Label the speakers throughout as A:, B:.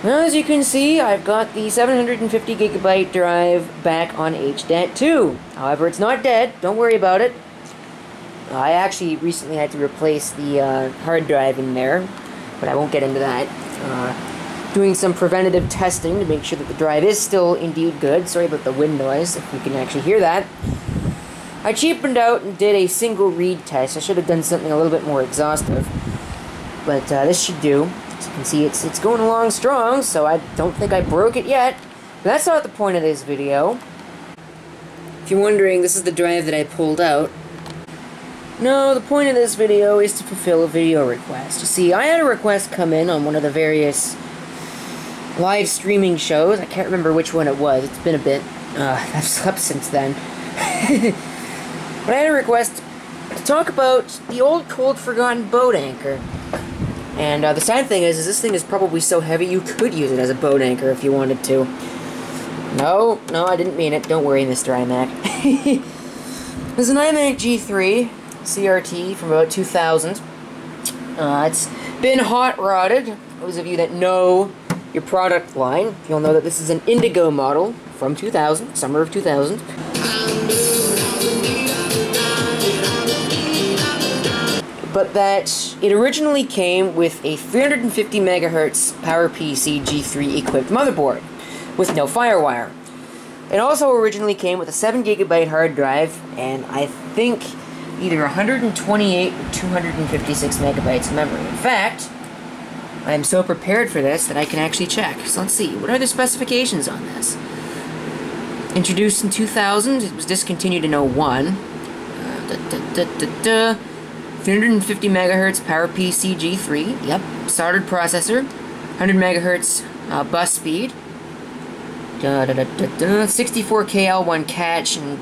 A: Well, as you can see, I've got the 750 gigabyte drive back on HDAT2. However, it's not dead. Don't worry about it. I actually recently had to replace the hard drive in there, but I won't get into that. Doing some preventative testing to make sure that the drive is still indeed good. Sorry about the wind noise, if you can actually hear that. I cheapened out and did a single read test. I should have done something a little bit more exhaustive, but this should do. As you can see, it's going along strong, so I don't think I broke it yet. But that's not the point of this video. If you're wondering, this is the drive that I pulled out. No, the point of this video is to fulfill a video request. You see, I had a request come in on one of the various live streaming shows. I can't remember which one it was. It's been a bit. I've slept since then. But I had a request to talk about the old cold forgotten boat anchor. And the sad thing is this thing is probably so heavy you could use it as a boat anchor if you wanted to. No, I didn't mean it. Don't worry, Mr. iMac. There's an iMac G3 CRT from about 2000. It's been hot rodded. Those of you that know your product line, you'll know that this is an Indigo model from 2000, summer of 2000. But that it originally came with a 350 megahertz PowerPC G3 equipped motherboard with no FireWire. It also originally came with a 7 gigabyte hard drive and I think either 128 or 256 megabytes of memory. In fact, I am so prepared for this that I can actually check. So let's see, what are the specifications on this? Introduced in 2000, it was discontinued in 01. 350 megahertz PowerPC G3, yep, soldered processor, 100 megahertz bus speed, 64K L1 cache, and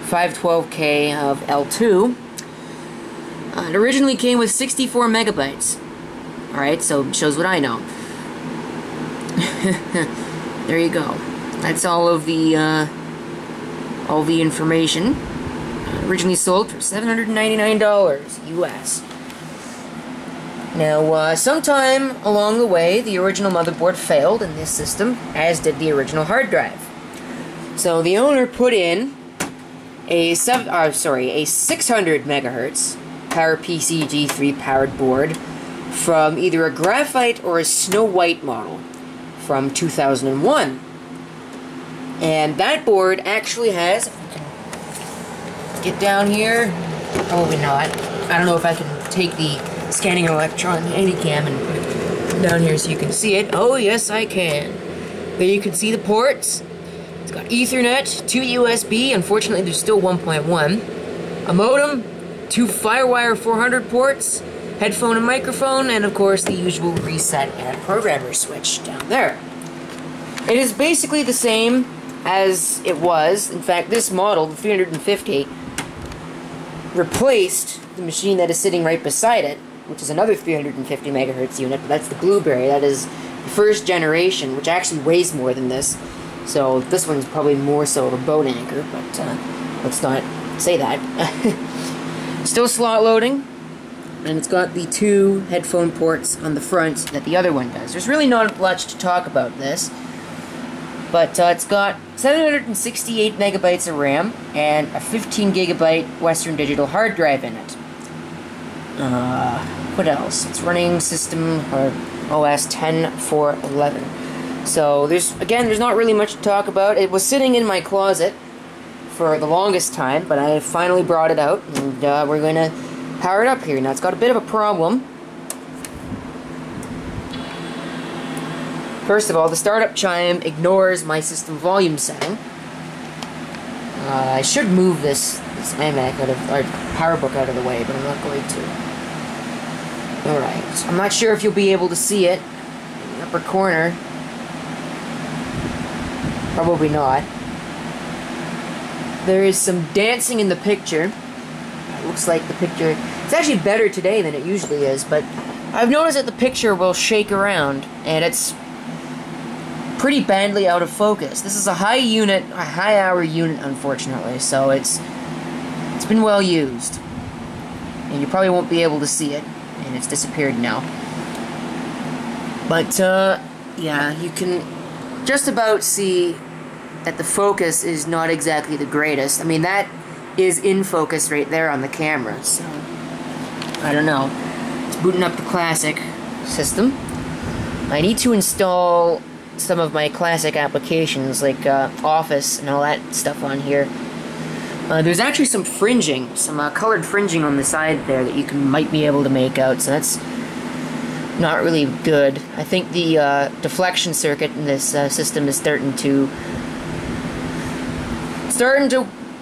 A: 512K of L2. It originally came with 64 megabytes. Alright, so it shows what I know. There you go. That's all of the information. Originally sold for $799 US. Now, sometime along the way, the original motherboard failed in this system, as did the original hard drive. So the owner put in a 600 megahertz PowerPC G3 powered board from either a graphite or a Snow White model from 2001. And that board actually has, if we can get down here, probably not. I don't know if I can take the scanning electron handycam and put it down here so you can see it. Oh yes, I can. There you can see the ports. It's got Ethernet, 2 USB, unfortunately there's still 1.1, a modem, 2 FireWire 400 ports, headphone and microphone, and of course the usual reset and programmer switch down there. It is basically the same as it was. In fact, this model, the 350, replaced the machine that is sitting right beside it, which is another 350 megahertz unit, but that's the Blueberry. That is the first generation, which actually weighs more than this. So this one's probably more so of a boat anchor, but let's not say that. Still slot loading, and it's got the 2 headphone ports on the front that the other one does. There's really not much to talk about this, but it's got 768 megabytes of RAM and a 15 gigabyte Western Digital hard drive in it. What else? It's running system or OS 10.4.11. So there's not really much to talk about. It was sitting in my closet for the longest time, but I finally brought it out, and we're gonna power it up here. Now it's got a bit of a problem. First of all, the startup chime ignores my system volume setting. I should move this iMac out of, or PowerBook out of the way, but I'm not going to. Alright, I'm not sure if you'll be able to see it in the upper corner. Probably not. There is some dancing in the picture. It looks like the picture... It's actually better today than it usually is, but I've noticed that the picture will shake around, and it's pretty badly out of focus. This is a high-hour unit, unfortunately, so it's been well used. And you probably won't be able to see it, and it's disappeared now. But, Yeah, you can just about see that the focus is not exactly the greatest. I mean, that is in focus right there on the camera, so I don't know. It's booting up the classic system. I need to install some of my classic applications like Office and all that stuff on here. There's actually some fringing, some colored fringing on the side there that you might be able to make out, so that's not really good. I think the deflection circuit in this system is starting to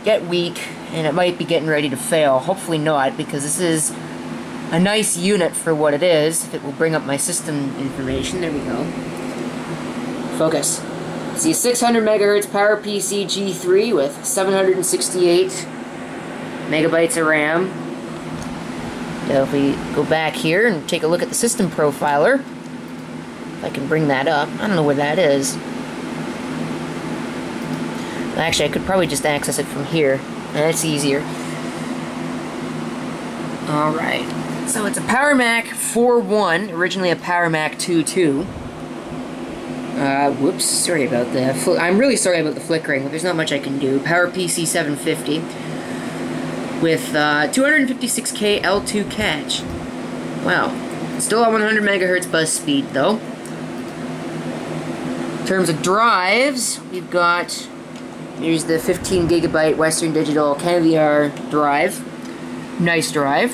A: get weak, and it might be getting ready to fail. Hopefully not, because this is a nice unit for what it is. If it will bring up my system information, there we go. Focus. See, 600 megahertz PowerPC G3 with 768 megabytes of RAM. Now if we go back here and take a look at the system profiler, if I can bring that up. I don't know where that is. Actually, I could probably just access it from here. That's easier. Alright. So it's a PowerMac 4.1, originally a PowerMac 2.2. Whoops, sorry about that. I'm really sorry about the flickering, but there's not much I can do. PowerPC 750 with 256K L2 catch. Wow. Still at 100 megahertz bus speed, though. In terms of drives, we've got... Here's the 15 gigabyte Western Digital Caviar drive. Nice drive.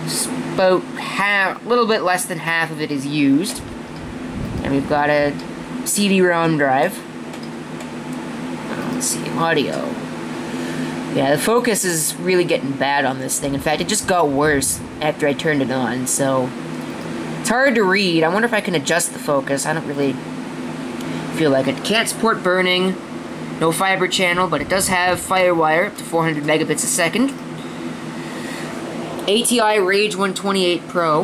A: Just about half, a little bit less than half of it is used. And we've got a CD-ROM drive. Let's see, audio. Yeah, the focus is really getting bad on this thing. In fact, it just got worse after I turned it on, so it's hard to read. I wonder if I can adjust the focus. I don't really feel like it. Can't support burning. No fiber channel, but it does have FireWire up to 400 megabits a second. ATI Rage 128 Pro.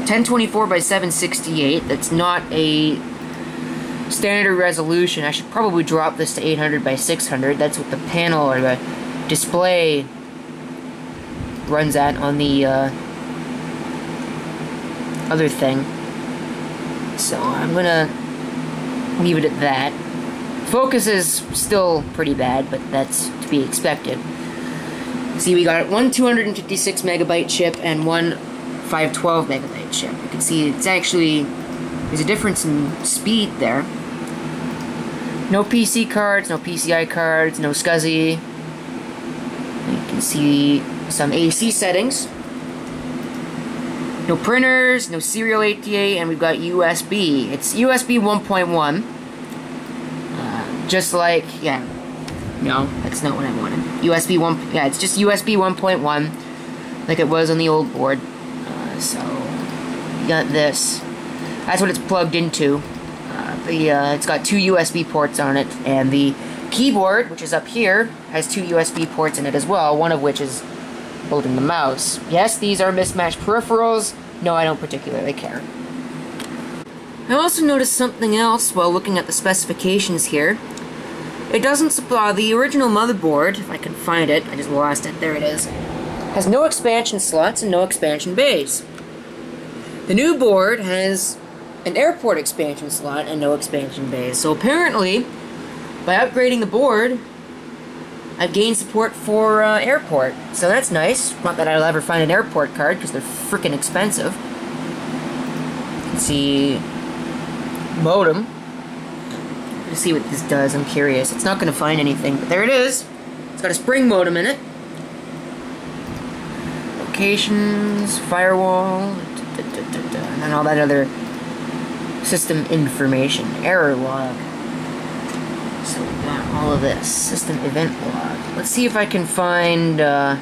A: 1024 by 768. That's not a standard resolution. I should probably drop this to 800 by 600. That's what the panel or the display runs at on the other thing. So I'm gonna leave it at that. Focus is still pretty bad, but that's to be expected. See, we got one 256 megabyte chip and one 512 megabyte chip. You can see it's actually, there's a difference in speed there. No PC cards, no PCI cards, no SCSI. You can see some AC settings. No printers, no serial ATA, and we've got USB. It's USB 1.1. Just like, yeah, no, that's not what I wanted. USB 1, yeah, it's just USB 1.1, like it was on the old board. So, you got this. That's what it's plugged into. It's got two USB ports on it, and the keyboard, which is up here, has two USB ports in it as well, one of which is holding the mouse. Yes, these are mismatched peripherals. No, I don't particularly care. I also noticed something else while looking at the specifications here. It doesn't supply the original motherboard, if I can find it. I just lost it. There it is. Has no expansion slots and no expansion bays. The new board has an airport expansion slot and no expansion bays. So apparently, by upgrading the board, I've gained support for airport. So that's nice. Not that I'll ever find an airport card, because they're freaking expensive. You can see modem. Let's see what this does. I'm curious. It's not going to find anything, but there it is. It's got a spring modem in it. Locations, firewall, and then all that other system information. Error log. So we've got all of this. System event log. Let's see if I can find a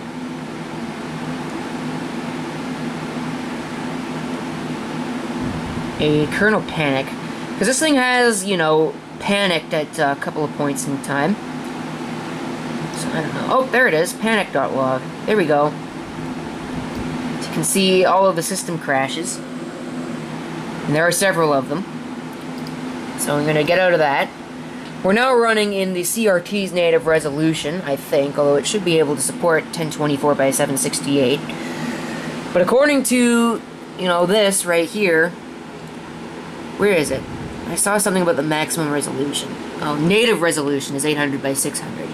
A: kernel panic. Because this thing has, you know, panicked at a couple of points in time. So I don't know. Oh, there it is. Panic.log. There we go. So you can see all of the system crashes. And there are several of them. So I'm going to get out of that. We're now running in the CRT's native resolution, I think, although it should be able to support 1024 by 768. But according to, you know, this right here, Where is it? I saw something about the maximum resolution. Oh, native resolution is 800 by 600.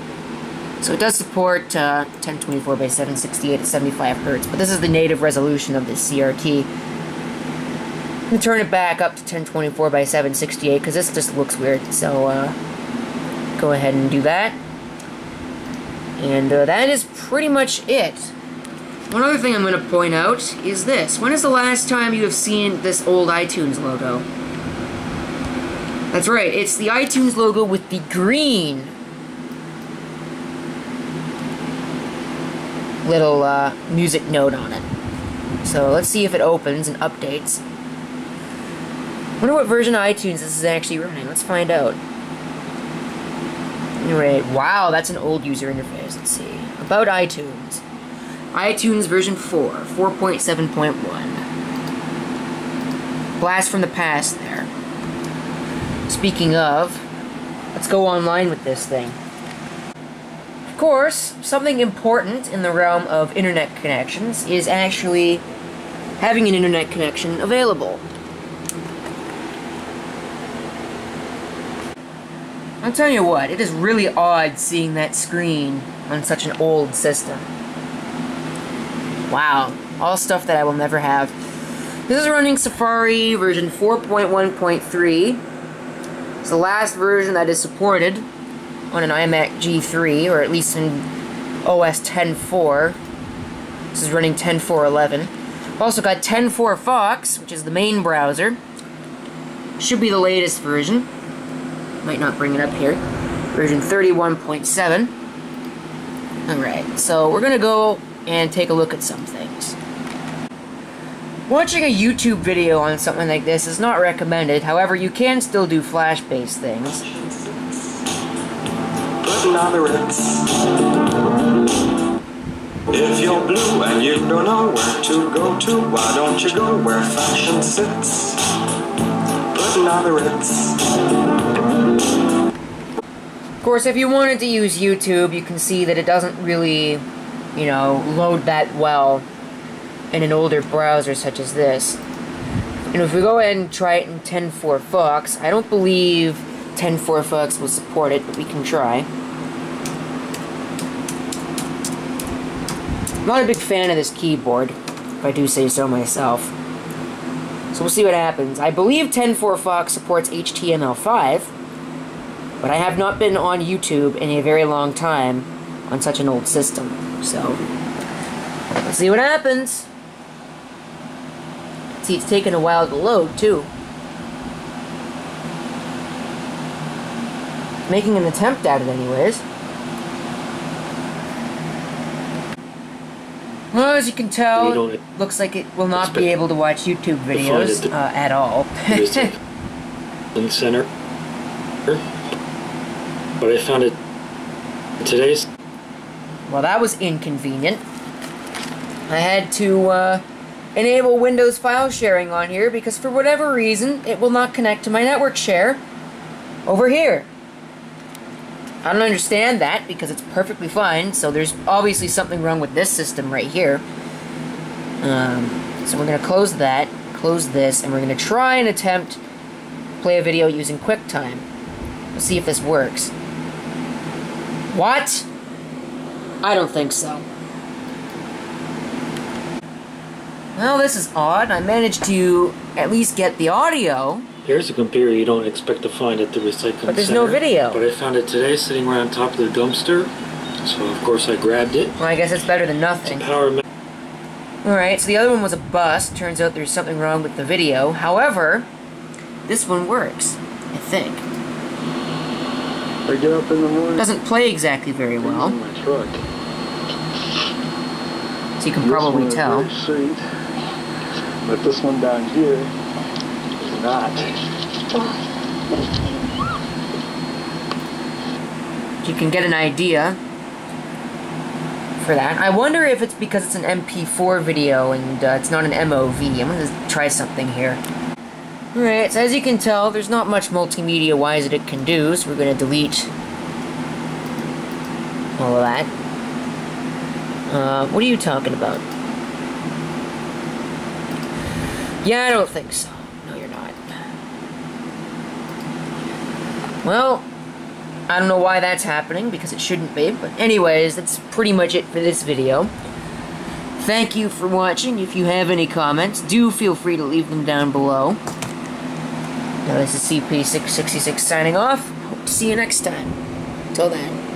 A: So it does support 1024 by 768 at 75 Hertz, but this is the native resolution of this CRT. I'm going to turn it back up to 1024 by 768 because this just looks weird. So go ahead and do that. And that is pretty much it. One other thing I'm going to point out is this. When is the last time you have seen this old iTunes logo? That's right, it's the iTunes logo with the green little music note on it. So let's see if it opens and updates. Wonder what version of iTunes this is actually running. Let's find out. Alright, wow, that's an old user interface. Let's see. About iTunes. iTunes version 4, 4.7.1. Blast from the past there. Speaking of, let's go online with this thing. Of course, something important in the realm of internet connections is actually having an internet connection available. I'll tell you what, it is really odd seeing that screen on such an old system. Wow, all stuff that I will never have. This is running Safari version 4.1.3. It's the last version that is supported on an iMac G3, or at least in OS 10.4. This is running 10.4.11. I've also got 10.4 Fox, which is the main browser. Should be the latest version. Might not bring it up here. Version 31.7. Alright, so we're gonna go and take a look at some things. Watching a YouTube video on something like this is not recommended, however you can still do flash-based things.
B: If you're blue and you don't know where to go to, why don't you go where fashion sits? Putting on the Ritz.
A: Of course, if you wanted to use YouTube, you can see that it doesn't really, you know, load that well in an older browser such as this. And if we go ahead and try it in 10.4 Fox, I don't believe 10.4 Fox will support it, but we can try. I'm not a big fan of this keyboard, if I do say so myself. So we'll see what happens. I believe 10.4 Fox supports HTML5, but I have not been on YouTube in a very long time on such an old system. So, let's see what happens. See, it's taking a while to load, too. Making an attempt at it anyways. Well, as you can tell, it looks like it will not be able to watch YouTube videos at all.
C: In the center. But I found it today's.
A: Well, that was inconvenient. I had to enable Windows file sharing on here because for whatever reason it will not connect to my network share over here. I don't understand that because it's perfectly fine, so there's obviously something wrong with this system right here. So we're going to close that, close this, and we're going to try and attempt to play a video using QuickTime. Let's see if this works. What? I don't think so. Well, this is odd. I managed to at least get the audio.
C: Here's a computer you don't expect to find at the recycling
A: But there's
C: center,
A: no video.
C: But I found it today sitting right on top of the dumpster. So of course I grabbed it.
A: Well, I guess it's better than nothing. Alright, so the other one was a bust. Turns out there's something wrong with the video. However, this one works, I think.
D: I get up in the morning.
A: Doesn't play exactly very well.
D: In my truck.
A: So you can probably tell.
D: Sweet, but this one down here is not.
A: You can get an idea for that. I wonder if it's because it's an MP4 video and it's not an MOV. I'm going to try something here. Alright, so as you can tell, there's not much multimedia-wise that it can do, so we're going to delete all of that. What are you talking about? Yeah, I don't think so. No, you're not. Well, I don't know why that's happening, because it shouldn't be, but anyways, that's pretty much it for this video. Thank you for watching. If you have any comments, do feel free to leave them down below. Now, this is CP666 signing off. Hope to see you next time. Till then.